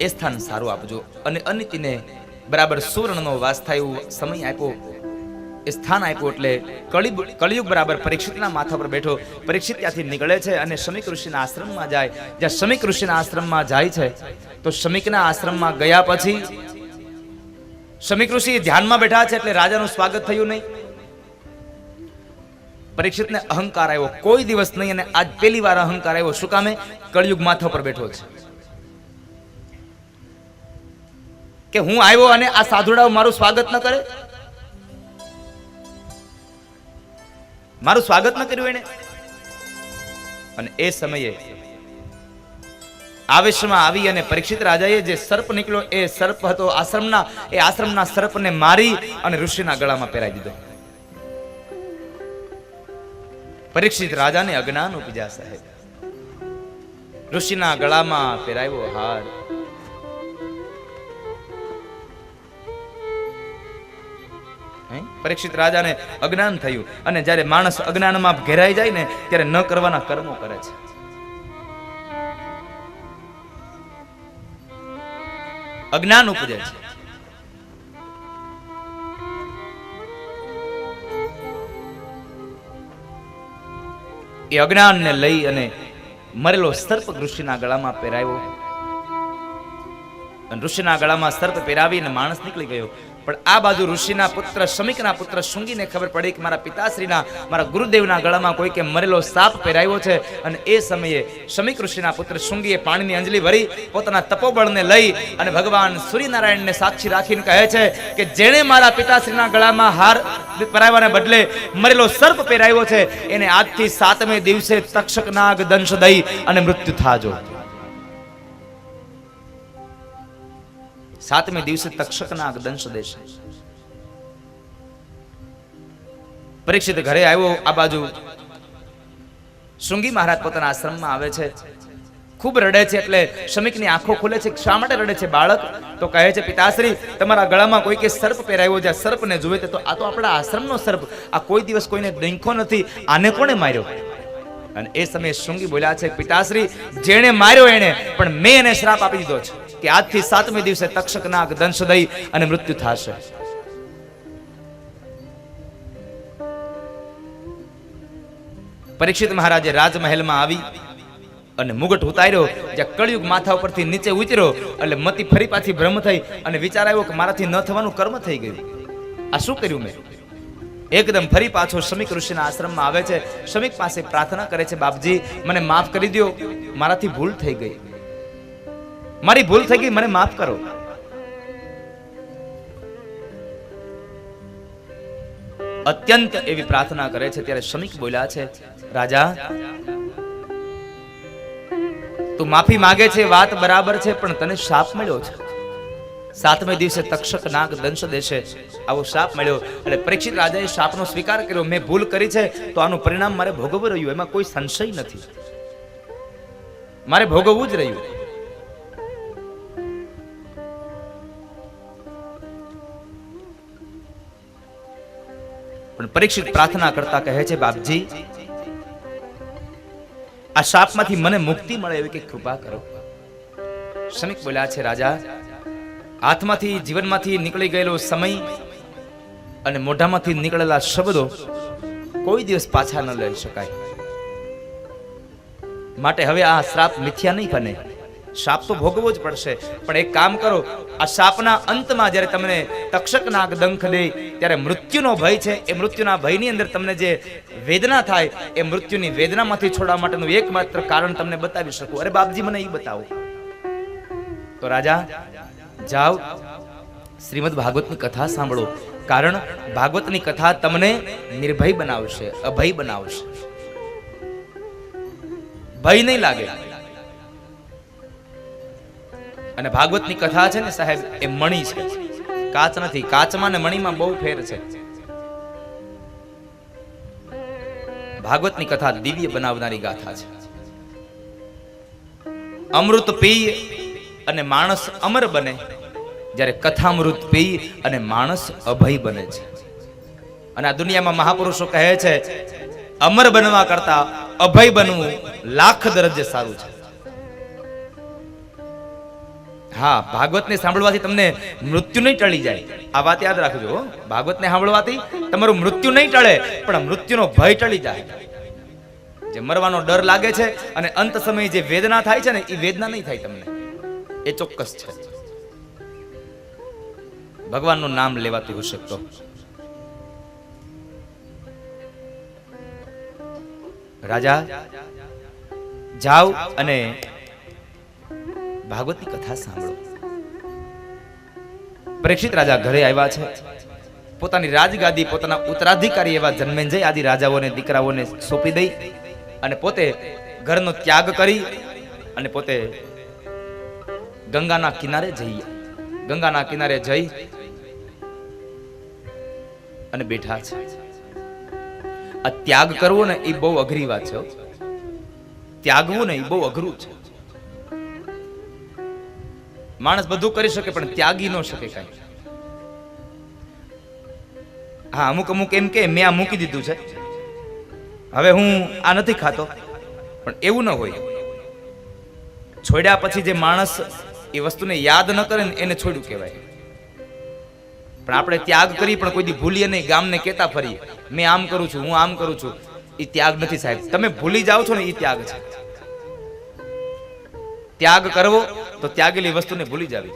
એ સ્થાન સારું આપજો. અને અનિતિને બરાબર સુવર્ણનો વાસ થાય એવો સમય આપ્યો, એ સ્થાન આપ્યું. એટલે કળિયુગ બરાબર પરીક્ષિતના માથા પર બેઠો. પરીક્ષિત ત્યાંથી નીકળે છે અને શમીક ઋષિના આશ્રમમાં જાય. જ્યાં શમીક ઋષિના આશ્રમમાં જાય છે તો શમીકના આશ્રમમાં ગયા પછી શમીક ઋષિ ધ્યાનમાં બેઠા છે એટલે રાજાનું સ્વાગત થયું નહીં. પરીક્ષિતને અહંકાર આવ્યો, કોઈ દિવસ નહીં, અને આજ પહેલી વાર અહંકાર આવ્યો. શું કામે? કળિયુગ માથા પર બેઠો છે કે હું આવ્યો અને આ સાધુડાઓ મારું સ્વાગત ન કરે, મારું સ્વાગત ન કર્યું એને. અને એ સમયે આવેશમાં આવી અને પરીક્ષિત રાજાએ જે સર્પ નીકળ્યો એ સર્પ હતો આશ્રમના સર્પને મારી અને ઋષિના ગળામાં પહેરાવી દીધો. પરીક્ષિત રાજાને અજ્ઞાન ઉપજ્યા સાહેબ. ઋષિના ગળામાં પહેરાવ્યો હાર. પરીક્ષિત રાજાને અજ્ઞાન થયું. અને જ્યારે માણસ અજ્ઞાનમાં ઘેરાઈ જાય ને ત્યારે ન કરવાના કર્મો કરે છે. અજ્ઞાન ઉપજે છે. એ અજ્ઞાનને લઈ અને મરેલો સર્પ ઋષિના ગળામાં પહેરાવ્યો. અને ઋષિના ગળામાં સર્પ પહેરાવીને માણસ નીકળી ગયો. પણ આ બાજુ ઋષિના પુત્ર શમીકના પુત્ર શુંગીને ખબર પડી કે મારા પિતાશ્રીના, મારા ગુરુદેવના ગળામાં કોઈ કે મરેલો સાપ પહેરાવ્યો છે. અને એ સમયે શમીક ઋષિના પુત્ર શુંગીએ પાણીની અંજલિ ભરી પોતાના તપોબળને લઈ અને ભગવાન સૂર્યનારાયણને સાક્ષી રાખીને કહે છે કે જેણે મારા પિતાશ્રીના ગળામાં હાર પહેરાવવાને બદલે મરેલો સર્પ પહેરાવ્યો છે એને આજથી 7મે દિવસે તક્ષક નાગ દંશ દઈ અને મૃત્યુ થાજો. 7મે દિવસે તક્ષક નાગ દંશ દેશે. પરીક્ષિત ઘરે આવ્યો. આ બાજુ શૃંગી મહારાજ પોતાના આશ્રમમાં આવે છે. ખૂબ રડે છે. એટલે શમીકની આંખો ખુલે છે. શા માટે રડે છે બાળક? તો કહે છે પિતાશ્રી તમારા ગળામાં કોઈ કે સર્પ પહેરાવ્યો છે. સર્પને જોવે તો આ તો આપણા આશ્રમનો સર્પ, આ કોઈ દિવસ કોઈને ડંખો નથી, આને કોણે માર્યો? અને એ સમયે શૃંગી બોલ્યા છે પિતાશ્રી જેણે માર્યો એને, પણ મેં એને શ્રાપ આપી દીધો છે કે આજથી 7મે દિવસે તક્ષક નાગ દંશ દઈ અને મૃત્યુ થશે. પરીક્ષિત મહારાજે રાજમહેલમાં આવી અને મુગટ ઉતાર્યો. જ્યાં કળિયુગ માથા ઉપરથી નીચે ઉતર્યો એટલે મતિ ફરી પાછી ભ્રમ થઈ અને વિચાર આવ્યો કે મારાથી ન થવાનું કર્મ થઈ ગયું. આ શું કર્યું મેં? એકદમ ફરી પાછો શમીક ઋષિના આશ્રમમાં આવે છે. શમીક પાસે પ્રાર્થના કરે છે બાપજી મને માફ કરી દો, મારાથી ભૂલ થઈ ગઈ, મારી ભૂલ થઈ ગઈ, મને માફ કરો. અત્યંત એવી પ્રાર્થના કરે છે ત્યારે શમીક બોલ્યા છે રાજા તું માફી માંગે છે વાત બરાબર છે, પણ તને શાપ મળ્યો છે. 7મે દિવસે તક્ષક નાગ દંશ દેશે આવો શાપ મળ્યો. એટલે પરીક્ષિત રાજાએ શાપનો સ્વીકાર કર્યો. મેં ભૂલ કરી છે તો આનું પરિણામ મારે ભોગવવું રહ્યું, એમાં કોઈ સંશય નથી, મારે ભોગવવું જ રહ્યું. પણ પરીક્ષિત પ્રાર્થના કરતા કહે છે બાપજી આ શાપમાંથી મને મુક્તિ મળે એવી કઈ કૃપા કરો. શમીક બોલ્યા છે રાજા હાથમાંથી જીવનમાંથી નીકળી ગયેલો સમય અને મોઢામાંથી નીકળેલા શબ્દો કોઈ દિવસ પાછા ન લઈ શકાય. માટે હવે આ શ્રાપ મિથ્યા નહીં બને, શાપ તો ભોગવવો જ પડશે. પણ એક કામ કરો, આ શાપના અંતમાં જ્યારે તમને તક્ષક નાગ દંખ દે ત્યારે મૃત્યુનો ભય છે, એ મૃત્યુના ભયની અંદર તમને જે વેદના થાય એ મૃત્યુની વેદનામાંથી છોડવા માટેનું એકમાત્ર કારણ તમને બતાવી શકું. અરે બાપજી મને એ બતાવો. તો રાજા જાઓ શ્રીમદ ભાગવતની કથા સાંભળો, કારણ ભાગવતની કથા તમને નિર્ભય બનાવશે, અભય બનાવશે, ભય નહીં લાગે. અને ભાગવતની કથા છે ને સાહેબ એ મણી છે, કાચ નથી. કાચમાં ને મણીમાં બહુ ફેર છે. ભાગવતની કથા દિવ્ય બનાવનારી ગાથા છે. અમૃત પી અને માણસ અમર બને, જ્યારે કથામૃત પી અને માણસ અભય બને છે. અને આ દુનિયામાં મહાપુરુષો કહે છે અમર બનવા કરતા અભય બનવું લાખ દરજ્જે સારું છે. હા, ભાગવતને સાંભળવાથી તમને મૃત્યુ નહીં ટળી જાય. આ વાત યાદ રાખજો હો. ભાગવતને સાંભળવાથી તમારું મૃત્યુ નહીં ટળે, પણ મૃત્યુનો ભય ટળી જાય. જે મરવાનો ડર લાગે છે અને અંત સમયે જે વેદના થાય છે ને, એ વેદના નહીં થાય તમને, એ ચોક્કસ છે. ભગવાનનું નામ લેવાતું હશે તો. રાજા જાઓ અને ભાગવતની કથા સાંભળો. પરીક્ષિત રાજા ઘરે આવ્યા છે. પોતાની રાજગાદી પોતાના ઉત્તરાધિકારી એવા જન્મેજય આદિ રાજાઓને દીકરાઓને સોંપી દઈ અને પોતે ઘરનો ત્યાગ કરી અને પોતે ગંગાના કિનારે જઈ અને બેઠા છે. આ ત્યાગ કરવો ને એ બહુ અઘરી વાત છે. ત્યાગવું ને એ બહુ અઘરું છે. માણસ બધું કરી શકે પણ ત્યાગી ન શકે કઈ. હા, અમુક એમ કે મેં આ મૂકી દીધું છે, હવે હું આ નથી ખાતો, પણ એવું ન હોય. છોડ્યા પછી જે માણસ એ વસ્તુને યાદ ન કરે ને એને છોડ્યું કહેવાય. પણ આપણે ત્યાગ કરી પણ કોઈ દી ભૂલીએ નહીં, ગામને કહેતા ફરીએ મેં આમ કરું છું, હું આમ કરું છું. એ ત્યાગ નથી સાહેબ. તમે ભૂલી જાઓ છો ને એ ત્યાગ છે. ત્યાગ કરવો તો ત્યાગેલી વસ્તુને ભૂલી જાવી.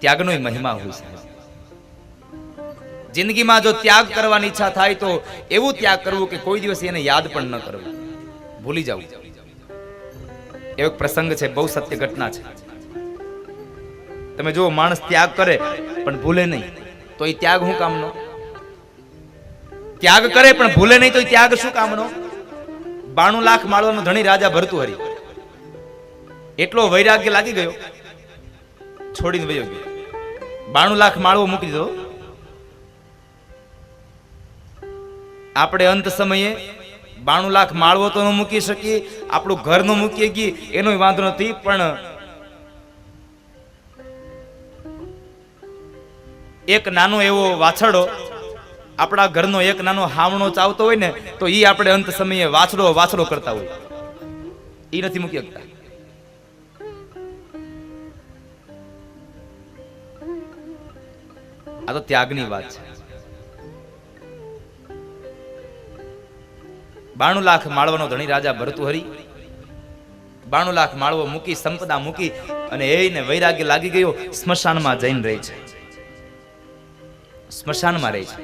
ત્યાગનો મહિમા હોય છે. જિંદગીમાં જો ત્યાગ કરવાની ઈચ્છા થાય તો એવું ત્યાગ કરવું કે કોઈ દિવસ એને યાદ પણ ન કરવું, ભૂલી જવું. એવો પ્રસંગ છે, બહુ સત્ય ઘટના છે. તમે જો માણસ ત્યાગ કરે પણ ભૂલે નહીં તો એ ત્યાગ શું કામનો? ત્યાગ કરે પણ ભૂલે નહીં તો એ ત્યાગ શું કામનો? 92 લાખ માળવાનો ધણી રાજા ભર્તૃહરિ, એટલો વૈરાગ્ય લાગી ગયો, છોડીને વયો ગયો. 92 લાખ માળવો મૂકી દીધો. આપણે અંત સમયે 92 લાખ માળવો તો ન મૂકી શકીએ, આપણું ઘર ન મૂકી શકીએ, એનો વાંધો નથી, પણ એક નાનો એવો વાછડો આપણા ઘરનો એક નાનો હાવણો ચાવતો હોય ને તો ઈ આપણે અંત સમયે વાછડો કરતા હોય, ઈ નથી મૂકી શકતા. આ તો ત્યાગની વાત છે. 92 લાખ માળવાનો ધણી રાજા ભર્તૃહરિ 92 લાખ માળવો મૂકી, સંપદા મૂકી અને એને વૈરાગ્ય લાગી ગયો. સ્મશાનમાં જઈને રહે છે. સ્મશાનમાં રહે છે.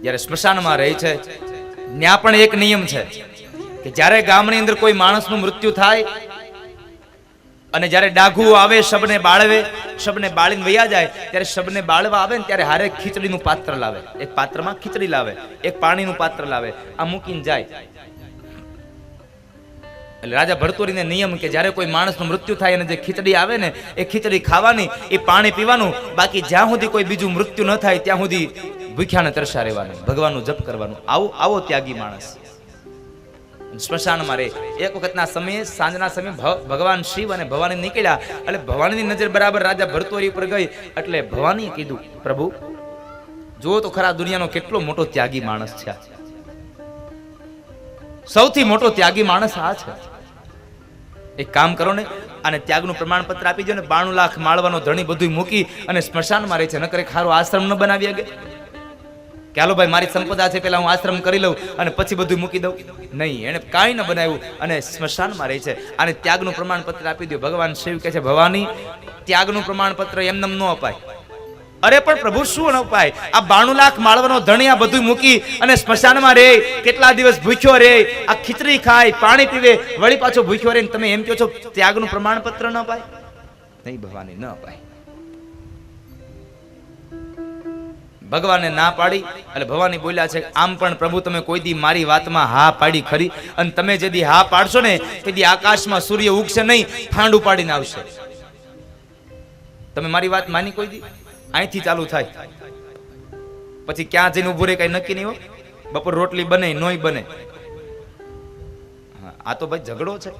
જ્યારે સ્મશાનમાં રહે છે ત્યાં પણ એક નિયમ છે કે જ્યારે ગામની અંદર કોઈ માણસનું મૃત્યુ થાય અને જ્યારે ડાઘુ આવે, શબને બાળીને વયા જાય, ત્યારે શબને બાળવા આવે ને ત્યારે હારે ખીચડીનું પાત્ર લાવે. એક પાત્રમાં ખીચડી લાવે, એક પાણીનું પાત્ર લાવે, આ મૂકીને જાય. એટલે રાજા ભર્તૃહરિને નિયમ કે જ્યારે કોઈ માણસનું મૃત્યુ થાય અને જે ખીચડી આવે ને એ ખીચડી ખાવાની, એ પાણી પીવાનું, બાકી જ્યાં સુધી કોઈ બીજું મૃત્યુ ન થાય ત્યાં સુધી ભૂખ્યાને તરસા રહેવાનું, ભગવાનનું જપ કરવાનું. આવો ત્યાગી માણસ સ્મશાનમાં રહે. એક વખતના સમયે સાંજના સમયે ભગવાન શિવ અને ભવાની નીકળ્યા. એટલે ભવાનીની નજર બરાબર રાજા ભર્તૃહરિ ઉપર ગઈ. એટલે ભવાનીએ કીધું, પ્રભુ જુઓ તો ખરા દુનિયાનો કેટલો મોટો ત્યાગી માણસ છે. સૌથી મોટો ત્યાગી માણસ આ છે. એક કામ કરો ને, આને ત્યાગનું પ્રમાણપત્ર આપી દો ને. 92 લાખ માળવાનો ધણી બધું મૂકી અને સ્મશાનમાં રહે છે. ન કરે ખારો આશ્રમ ન બનાવી શકે કે હાલો ભાઈ મારી સંપદા છે, પેલા હું આશ્રમ કરી લઉં અને પછી બધું મૂકી દઉં? નહીં, એને કાંઈ ન બનાવ્યું અને સ્મશાનમાં રહે છે. આને ત્યાગનું પ્રમાણપત્ર આપી દો. ભગવાન શિવ કહે છે, ભવાની ત્યાગનું પ્રમાણપત્ર એમને ન અપાય. અરે પણ પ્રભુ શું ન અપાય? આ 92 લાખ માળવાનો ધણી આ બધું મૂકી અને સ્મશાનમાં રહે, કેટલા દિવસ ભૂખ્યો રહે, આ ખીચડી ખાય, પાણી પીવે, વળી પાછો ભૂખ્યો રહે, તમે એમ કહો છો ત્યાગનું પ્રમાણપત્ર ન અપાય? નહીં ભવાની, ન અપાય. ભગવાને ના પાડી. એટલે ભવાની બોલ્યા છે, આમ પણ પ્રભુ તમે કોઈ દી મારી વાતમાં હા પાડી ખરી? અને તમે જે દી હા પાડશો ને તે દી આકાશમાં સૂર્ય ઉગશે નહીં, ફાંડ ઉપાડીને આવશે. તમે મારી વાત માની કોઈ દી? અહીંથી ચાલુ થાય, પછી ક્યાં જઈને ઉભું રહે કઈ નક્કી નહીં હો. બપોર રોટલી બને નોય બને. આ તો ભાઈ ઝઘડો છે.